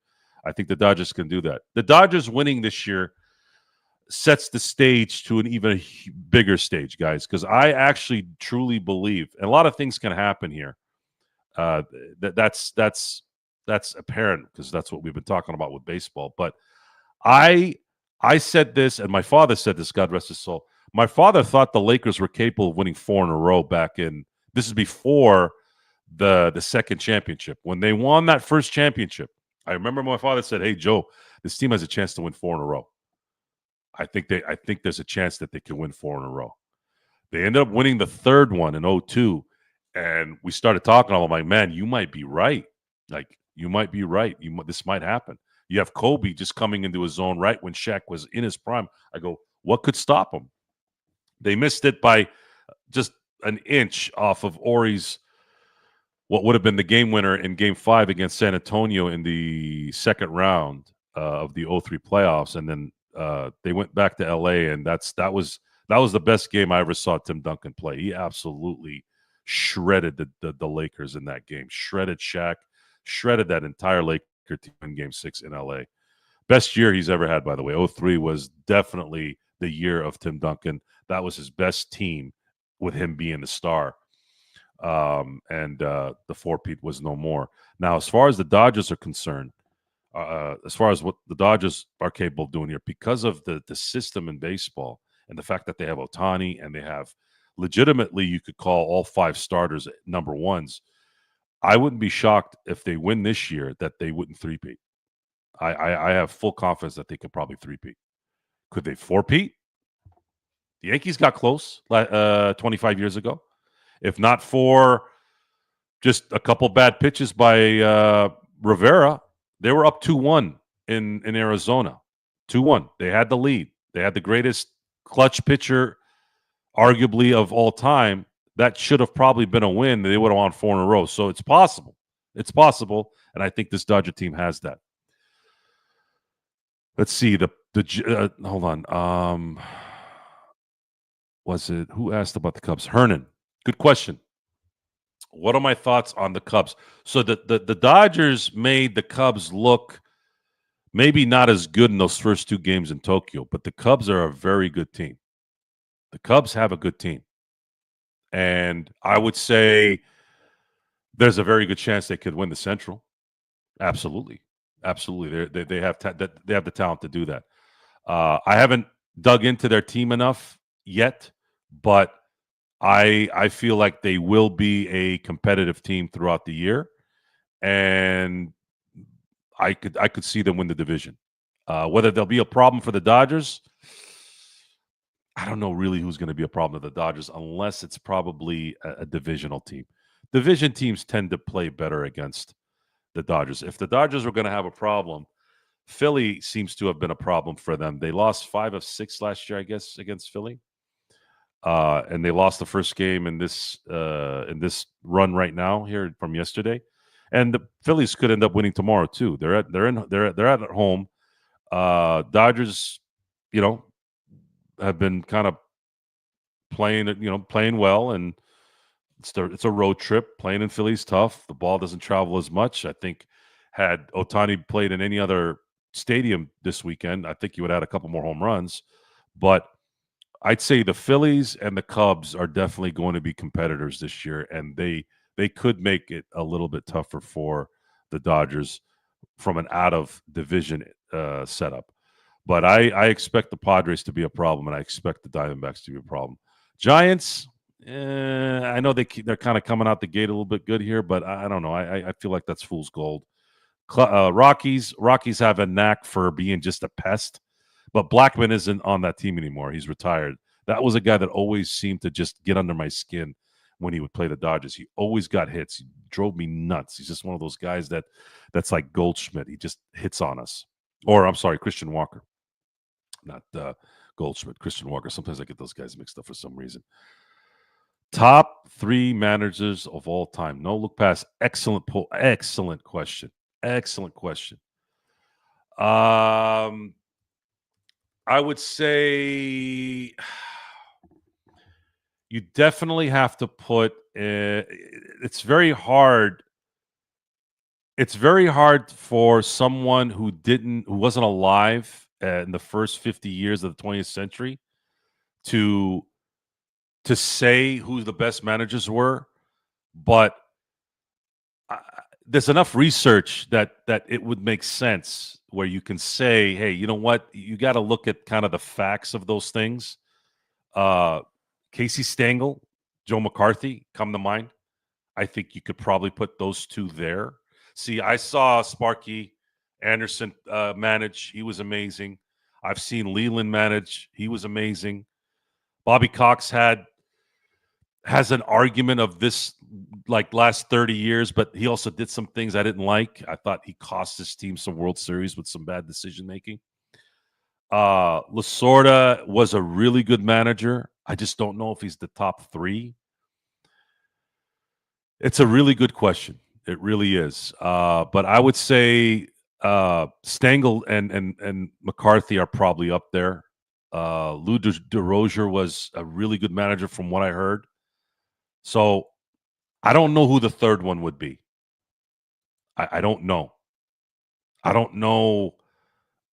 I think the Dodgers can do that. The Dodgers winning this year sets the stage to an even bigger stage, guys, because I actually truly believe, and a lot of things can happen here. That's apparent because that's what we've been talking about with baseball. But I said this, and my father said this, God rest his soul. My father thought the Lakers were capable of winning 4 in a row back in, this is before the second championship. When they won that first championship, I remember my father said, hey, Joe, this team has a chance to win 4 in a row. I think there's a chance that they can win 4 in a row. They ended up winning the third one in 2002, And we started talking. I'm like, man, you might be right. Like, you might be right. This might happen. You have Kobe just coming into his zone right when Shaq was in his prime. I go, what could stop him? They missed it by just an inch off of Ori's what would have been the game winner in Game 5 against San Antonio in the second round of the 03 playoffs. And then they went back to L.A., and that was the best game I ever saw Tim Duncan play. He absolutely shredded the Lakers in that game. Shredded Shaq, shredded that entire Laker team in Game 6 in L.A. Best year he's ever had, by the way. 03 was definitely the year of Tim Duncan. That was his best team with him being the star. And the four-peat was no more. Now, as far as the Dodgers are concerned, as far as what the Dodgers are capable of doing here, because of the system in baseball and the fact that they have Ohtani and they have legitimately, you could call all 5 starters number ones. I wouldn't be shocked if they win this year that they wouldn't three-peat. I have full confidence that they could probably three-peat. Could they four-peat? The Yankees got close 25 years ago. If not for just a couple bad pitches by Rivera, they were up 2-1 in Arizona. 2-1. They had the lead. They had the greatest clutch pitcher, arguably, of all time. That should have probably been a win. They would have won 4 in a row. So it's possible. It's possible, and I think this Dodger team has that. Let's see. Hold on. Was it who asked about the Cubs? Hernan. Good question. What are my thoughts on the Cubs? So the Dodgers made the Cubs look maybe not as good in those first 2 games in Tokyo, but the Cubs are a very good team. The Cubs have a good team. And I would say there's a very good chance they could win the Central. Absolutely. Absolutely. They have the talent to do that. I haven't dug into their team enough yet, but I feel like they will be a competitive team throughout the year, and I could see them win the division. Whether there'll be a problem for the Dodgers, I don't know really who's going to be a problem for the Dodgers unless it's probably a divisional team. Division teams tend to play better against the Dodgers. If the Dodgers were going to have a problem, Philly seems to have been a problem for them. They lost 5 of 6 last year, I guess, against Philly. And they lost the first game in this run right now here from yesterday, and the Phillies could end up winning tomorrow too. They're at home. Dodgers, have been kind of playing well, and it's a road trip. Playing in Philly's tough. The ball doesn't travel as much. I think had Ohtani played in any other stadium this weekend, I think he would have had a couple more home runs, but I'd say the Phillies and the Cubs are definitely going to be competitors this year, and they could make it a little bit tougher for the Dodgers from an out-of-division setup. But I expect the Padres to be a problem, and I expect the Diamondbacks to be a problem. Giants, I know they're kind of coming out the gate a little bit good here, but I don't know. I feel like that's fool's gold. Rockies have a knack for being just a pest. But Blackman isn't on that team anymore. He's retired. That was a guy that always seemed to just get under my skin when he would play the Dodgers. He always got hits. He drove me nuts. He's just one of those guys that's like Goldschmidt. He just hits on us. Or, I'm sorry, Christian Walker. Not Goldschmidt, Christian Walker. Sometimes I get those guys mixed up for some reason. Top 3 managers of all time. No look past. Excellent poll. Excellent question. Excellent question. I would say you definitely have to put it's very hard. It's very hard for someone who wasn't alive in the first 50 years of the 20th century to say who the best managers were, but there's enough research that it would make sense where you can say, hey, you know what? You got to look at kind of the facts of those things. Casey Stengel, Joe McCarthy come to mind. I think you could probably put those 2 there. See, I saw Sparky Anderson manage. He was amazing. I've seen Leland manage. He was amazing. Bobby Cox has an argument of this like last 30 years, but he also did some things I didn't like. I thought he cost his team some World Series with some bad decision making. Lasorda was a really good manager. I just don't know if he's the top 3. It's a really good question. It really is. But I would say Stengel and McCarthy are probably up there. Lou DeRozier was a really good manager from what I heard. So I don't know who the third one would be. I don't know. I don't know.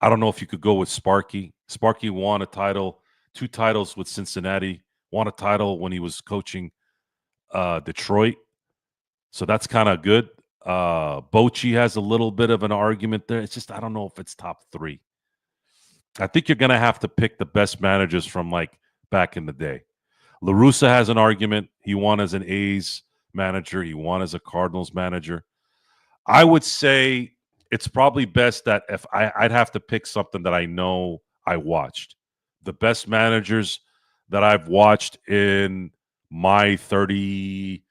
I don't know if you could go with Sparky. Sparky won a title, 2 titles with Cincinnati, won a title when he was coaching Detroit. So that's kind of good. Bochy has a little bit of an argument there. It's just, I don't know if it's top 3. I think you're going to have to pick the best managers from like back in the day. La Russa has an argument. He won as an A's manager. He won as a Cardinals manager. I would say it's probably best that if I'd have to pick something that I know I watched. The best managers that I've watched in my 37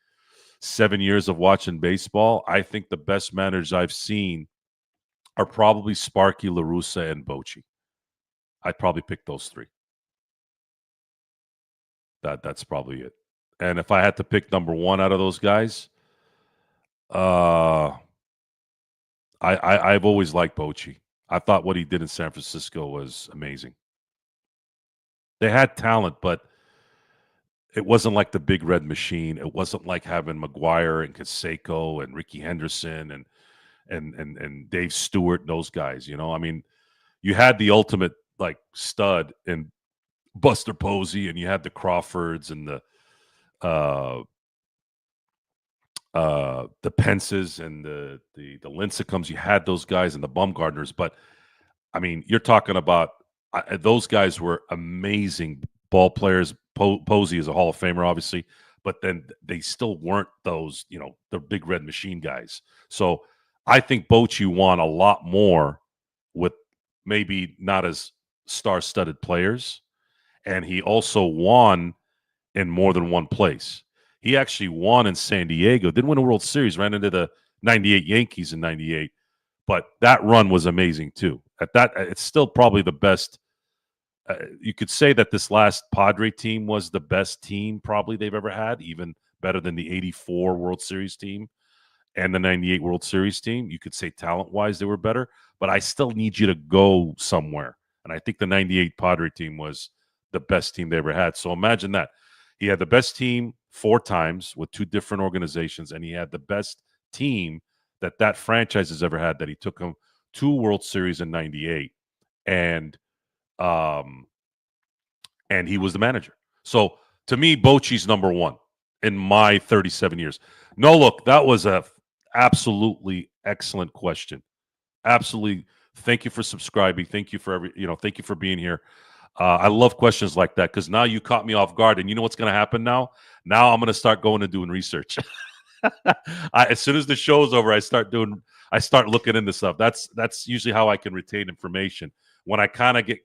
years of watching baseball, I think the best managers I've seen are probably Sparky, La Russa, and Bochy. I'd probably pick those 3. That's probably it. And if I had to pick number 1 out of those guys, I've always liked Bochy. I thought what he did in San Francisco was amazing. They had talent, but it wasn't like the Big Red Machine. It wasn't like having McGuire and Canseco and Ricky Henderson and Dave Stewart and those guys. You know, I mean, you had the ultimate like stud in Buster Posey, and you had the Crawfords and the Pences and the Lincecums. You had those guys and the Bumgardners, but I mean, you're talking about those guys were amazing ball players. Posey is a Hall of Famer, obviously, but then they still weren't those, you know, the Big Red Machine guys. So I think Bochy won a lot more with maybe not as star-studded players, and he also won in more than one place. He actually won in San Diego, didn't win a World Series, ran into the 98 Yankees in 98, but that run was amazing too. At that, it's still probably the best. You could say that this last Padre team was the best team probably they've ever had, even better than the 84 World Series team and the 98 World Series team. You could say talent-wise they were better, but I still need you to go somewhere. And I think the 98 Padre team was the best team they ever had. So imagine that. He had the best team 4 times with 2 different organizations, and he had the best team that franchise has ever had, that he took him 2 World Series in 98. And he was the manager. So to me, Bochy's number 1 in my 37 years. No, look, that was a absolutely excellent question. Absolutely. Thank you for subscribing. Thank you for thank you for being here. I love questions like that because now you caught me off guard, and you know what's going to happen now? Now I'm going to start going and doing research. As soon as the show's over, I start looking into stuff. That's usually how I can retain information. When I kind of get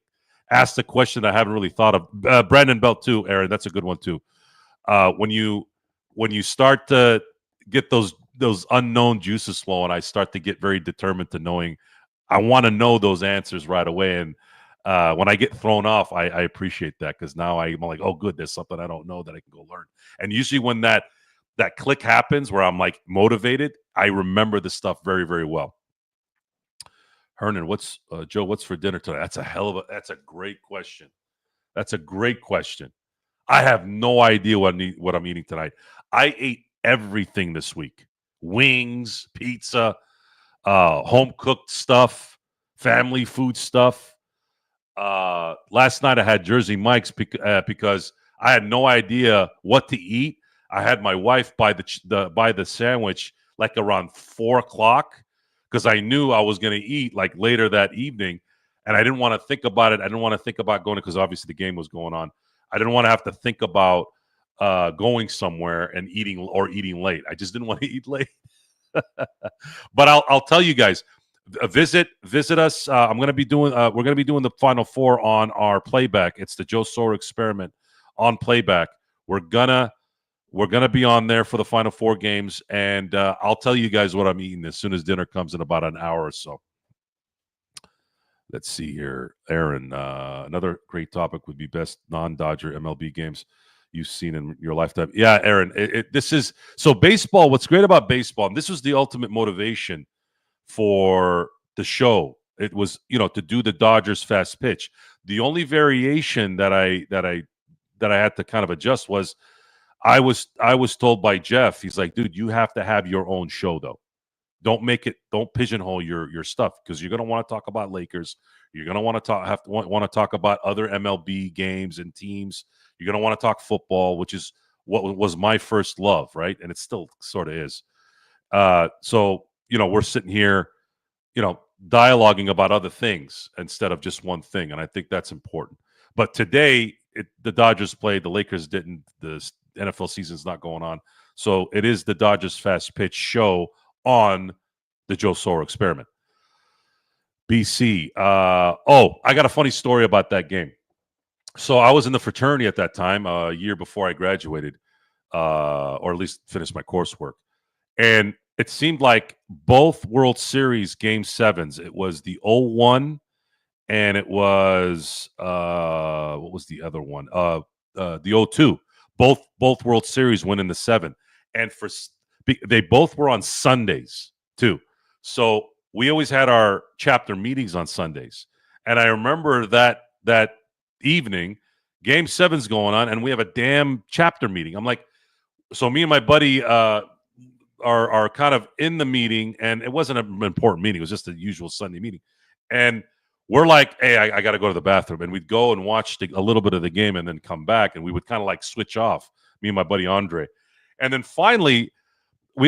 asked a question I haven't really thought of. Brandon Belt too, Aaron. That's a good one too. When you start to get those unknown juices flowing, I start to get very determined to knowing. I want to know those answers right away, and when I get thrown off, I appreciate that because now I'm like, oh, good, there's something I don't know that I can go learn. And usually when that click happens, where I'm like motivated, I remember the stuff very, very well. Hernan, Joe? What's for dinner tonight? That's a great question. That's a great question. I have no idea what I'm eating tonight. I ate everything this week: wings, pizza, home cooked stuff, family food stuff. Last night I had Jersey Mike's because I had no idea what to eat. I had my wife buy the sandwich like around 4:00 because I knew I was going to eat like later that evening, and I didn't want to think about it. I didn't want to think about going because obviously the game was going on. I didn't want to have to think about going somewhere and eating late. I just didn't want to eat late. But I'll tell you guys, visit us. We're going to be doing the Final Four on our playback. It's the Joe Soro experiment on playback. We're gonna We're going to be on there for the final 4 games, and I'll tell you guys what I'm eating as soon as dinner comes in about an hour or so. Let's see here. Aaron, another great topic would be best non-Dodger MLB games you've seen in your lifetime. Yeah, Aaron, this is so baseball. What's great about baseball, and this was the ultimate motivation for the show. It was, to do the Dodgers fast pitch. The only variation that I had to kind of adjust was I was told by Jeff, he's like, dude, you have to have your own show though. Don't pigeonhole your stuff, because you're going to want to talk about Lakers. You're going to want to talk about other MLB games and teams. You're going to want to talk football, which is what was my first love, right? And it still sort of is. So we're sitting here, dialoguing about other things instead of just one thing, and I think that's important. But today, the Dodgers played, the Lakers didn't. The NFL season's not going on, so it is the Dodgers Fast Pitch show on the Joe Soro Experiment. BC. I got a funny story about that game. So I was in the fraternity at that time, a year before I graduated, or at least finished my coursework. And it seemed like both World Series Game 7s, it was the 0-1 and it was, what was the other one? The 0-2. Both World Series went in the 7. And they both were on Sundays too. So we always had our chapter meetings on Sundays. And I remember that evening, Game 7's going on, and we have a damn chapter meeting. I'm like, so me and my buddy are kind of in the meeting, and it wasn't an important meeting. It was just a usual Sunday meeting. And we're like, hey, I got to go to the bathroom. And we'd go and watch a little bit of the game and then come back, and we would kind of like switch off, me and my buddy Andre. And then finally,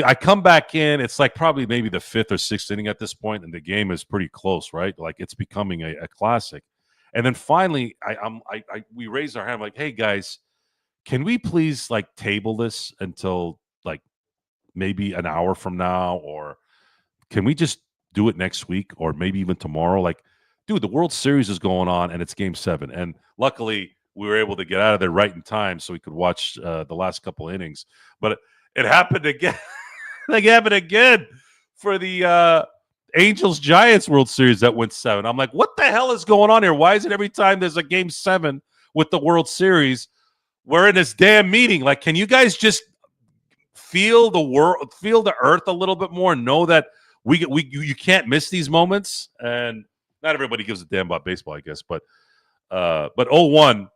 I come back in. It's like probably maybe the 5th or 6th inning at this point, and the game is pretty close, right? Like it's becoming a classic. And then finally, we raise our hand. I'm like, hey guys, can we please like table this until like maybe an hour from now, or can we just do it next week, or maybe even tomorrow? Like, dude, the World Series is going on, and it's Game 7, and luckily we were able to get out of there right in time so we could watch the last couple innings. But it happened again. Like it happened again for the Angels Giants World Series that went 7. I'm like, what the hell is going on here? Why is it every time there's a Game 7 with the World Series, we're in this damn meeting? Like, can you guys just feel the earth a little bit more, and know that you can't miss these moments? And not everybody gives a damn about baseball, I guess. But 0-1,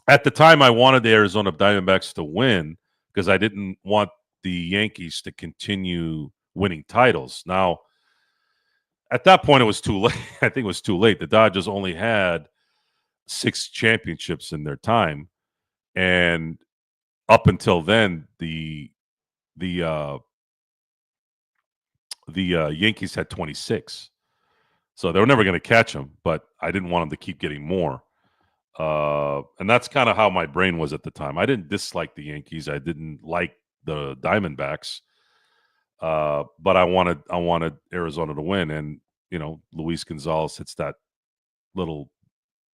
at the time, I wanted the Arizona Diamondbacks to win because I didn't want the Yankees to continue winning titles. Now, at that point, it was too late. I think it was too late. The Dodgers only had 6 championships in their time, and up until then, the Yankees had 26. So they were never going to catch them, but I didn't want them to keep getting more. And that's kind of how my brain was at the time. I didn't dislike the Yankees. I didn't like the Diamondbacks. But I wanted Arizona to win. And, Luis Gonzalez hits that little,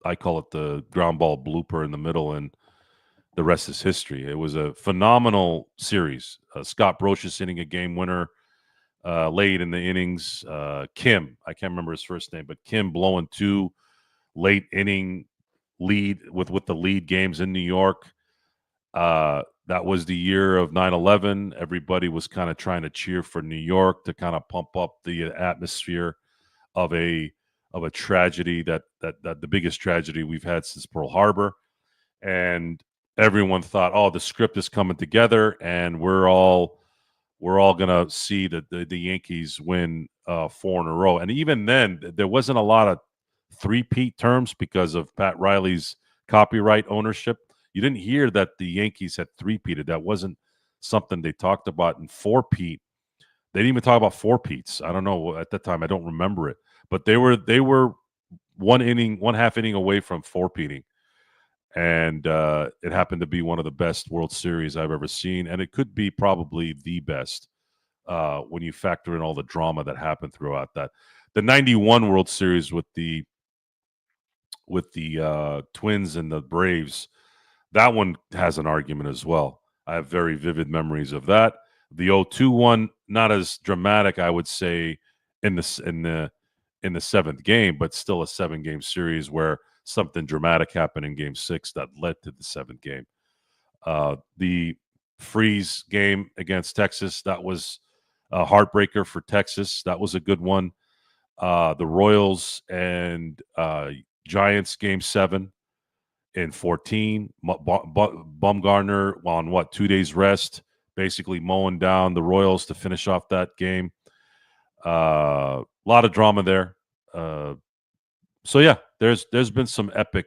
I call it the ground ball blooper in the middle, and the rest is history. It was a phenomenal series. Scott Brocious hitting a game winner late in the innings. Kim, I can't remember his first name, but Kim blowing 2 late inning lead with the lead games in New York. That was the year of 9/11. Everybody was kind of trying to cheer for New York to kind of pump up the atmosphere of a tragedy that the biggest tragedy we've had since Pearl Harbor. And everyone thought, oh, the script is coming together, and we're all gonna see that the Yankees win 4 in a row. And even then, there wasn't a lot of three-peat terms because of Pat Riley's copyright ownership. You didn't hear that the Yankees had three-peated. That wasn't something they talked about. In 4-peat, they didn't even talk about 4-peats. I don't know at that time. I don't remember it, but they were one half inning away from 4-peating. And it happened to be one of the best World Series I've ever seen, and it could be probably the best when you factor in all the drama that happened throughout that. The 91 World Series with the Twins and the Braves, that one has an argument as well. I have very vivid memories of that. The 0-2 one, not as dramatic, I would say, in the seventh game, but still a 7-game series where something dramatic happened in Game 6 that led to the seventh game. The freeze game against Texas, that was a heartbreaker for Texas. That was a good one. The Royals and Giants Game 7 in 14. Bumgarner on 2 days rest, basically mowing down the Royals to finish off that game. A lot of drama there. So yeah, there's been some epic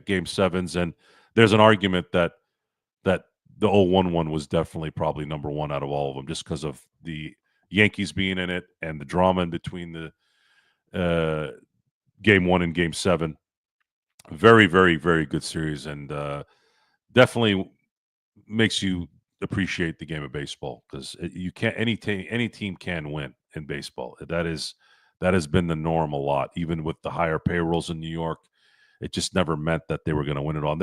Game 7s, and there's an argument that the 0-1 one was definitely probably number one out of all of them, just because of the Yankees being in it and the drama in between the Game 1 and Game 7. Very, very, very good series, and definitely makes you appreciate the game of baseball, because you can't any team can win in baseball. That has been the norm a lot, even with the higher payrolls in New York. It just never meant that they were going to win it all.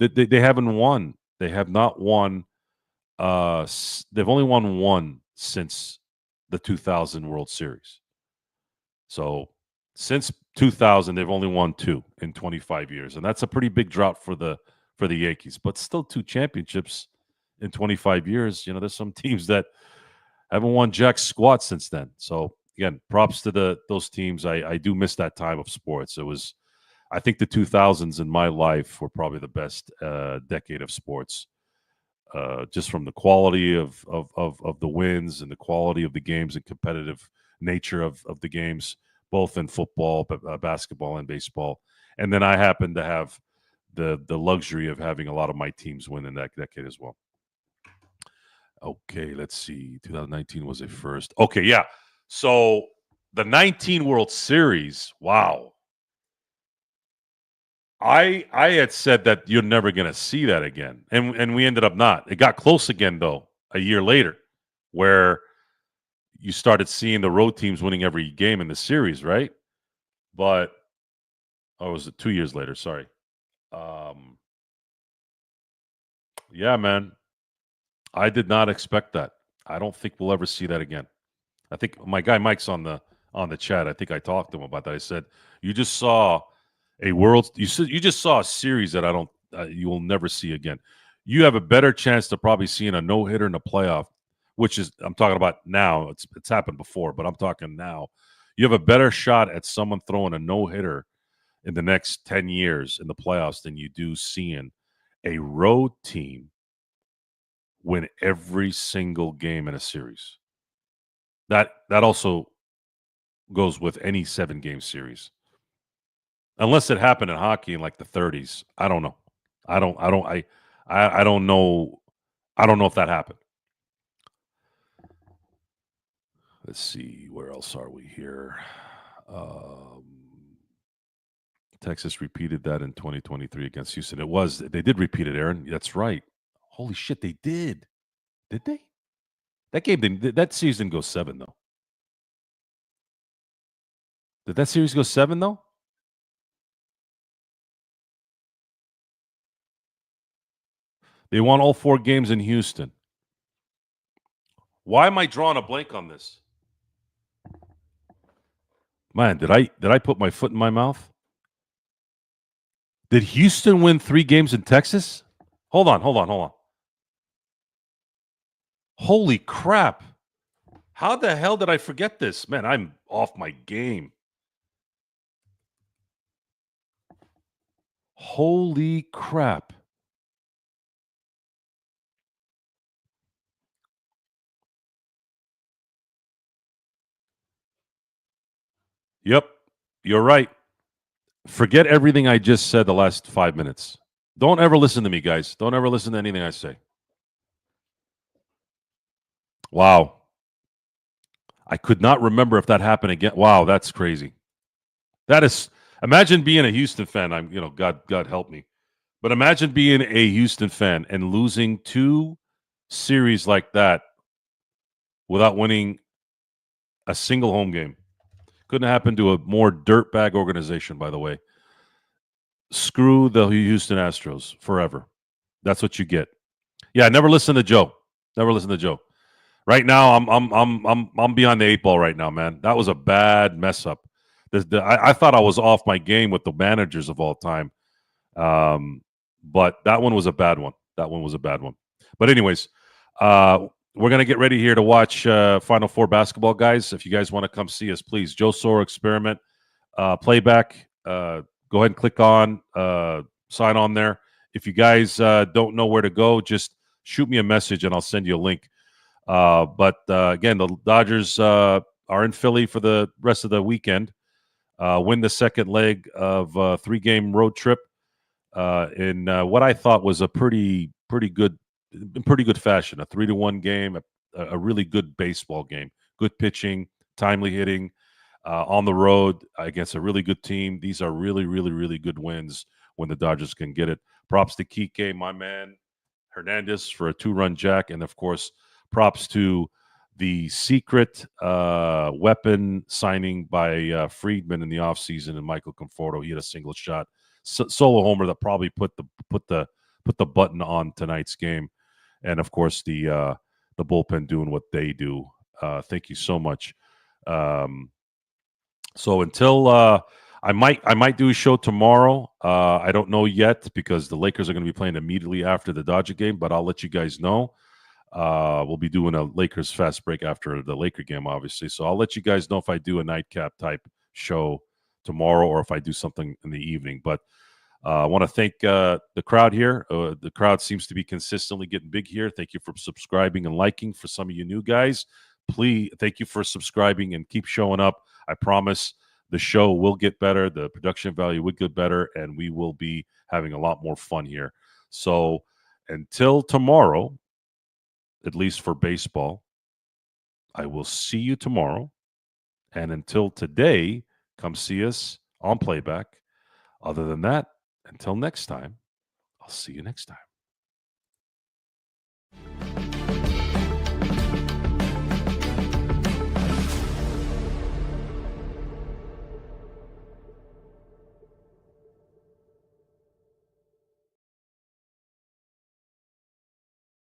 They haven't won. They have not won. They've only won one since the 2000 World Series. So since 2000, they've only won 2 in 25 years, and that's a pretty big drought for the Yankees. But still, 2 championships in 25 years. There's some teams that haven't won jack squat since then. So again, props to those teams. I do miss that time of sports. It was, I think, the 2000s in my life were probably the best decade of sports. Just from the quality of the wins and the quality of the games and competitive nature of the games, both in football, basketball, and baseball. And then I happen to have the luxury of having a lot of my teams win in that decade as well. Okay, let's see. 2019 was a first. Okay, yeah. So the 19 World Series, wow. I had said that you're never going to see that again, and we ended up not. It got close again, though, a year later, where you started seeing the road teams winning every game in the series, right? But was it 2 years later? Sorry. Yeah, man, I did not expect that. I don't think we'll ever see that again. I think my guy Mike's on the chat. I think I talked to him about that. I said, you just saw you just saw a series that you will never see again. You have a better chance to probably seeing a no-hitter in a playoff, which is, I'm talking about now. It's happened before, but I'm talking now. You have a better shot at someone throwing a no-hitter in the next 10 years in the playoffs than you do seeing a road team win every single game in a series. That also goes with any 7-game series. Unless it happened in hockey in like the 30s. I don't know. I don't know. I don't know if that happened. Let's see. Where else are we here? Texas repeated that in 2023 against Houston. They did repeat it, Aaron. That's right. Holy shit, they did. Did they? That series didn't go 7, though. Did that series go 7, though? They won all 4 games in Houston. Why am I drawing a blank on this? Man, did I put my foot in my mouth? Did Houston win 3 games in Texas? Hold on. Holy crap. How the hell did I forget this? Man, I'm off my game. Holy crap. Yep, you're right. Forget everything I just said the last 5 minutes. Don't ever listen to me, guys. Don't ever listen to anything I say. Wow. I could not remember if that happened again. Wow, that's crazy. That is, imagine being a Houston fan. God help me. But imagine being a Houston fan and losing 2 series like that without winning a single home game. Couldn't happen to a more dirtbag organization, by the way. Screw the Houston Astros forever. That's what you get. Yeah, never listen to Joe. Never listen to Joe. Right now, I'm beyond the eight ball right now, man. That was a bad mess up. I thought I was off my game with the managers of all time, but that one was a bad one. That one was a bad one. But anyways, we're gonna get ready here to watch Final Four basketball, guys. If you guys want to come see us, please. Joe Soro Experiment playback. Go ahead and click on sign on there. If you guys don't know where to go, just shoot me a message and I'll send you a link. But again, the Dodgers are in Philly for the rest of the weekend. Win the second leg of a 3-game road trip in what I thought was a pretty good fashion. A 3-1 game, a really good baseball game, good pitching, timely hitting. On the road against a really good team. These are really good wins when the Dodgers can get it. Props to Kike, my man, Hernandez for a 2-run jack, and of course, props to the secret weapon signing by Friedman in the offseason and Michael Conforto. He had a single shot solo homer that probably put the button on tonight's game, and of course the bullpen doing what they do. Thank you so much. So until I might do a show tomorrow. I don't know yet because the Lakers are going to be playing immediately after the Dodger game, but I'll let you guys know. We'll be doing a Lakers fast break after the Laker game, obviously. So I'll let you guys know if I do a nightcap type show tomorrow or if I do something in the evening. But I want to thank the crowd here. The crowd seems to be consistently getting big here. Thank you for subscribing and liking. For some of you new guys, please, thank you for subscribing and keep showing up. I promise the show will get better. The production value will get better, and we will be having a lot more fun here. So until tomorrow, at least for baseball, I will see you tomorrow. And until today, come see us on playback. Other than that, until next time, I'll see you next time.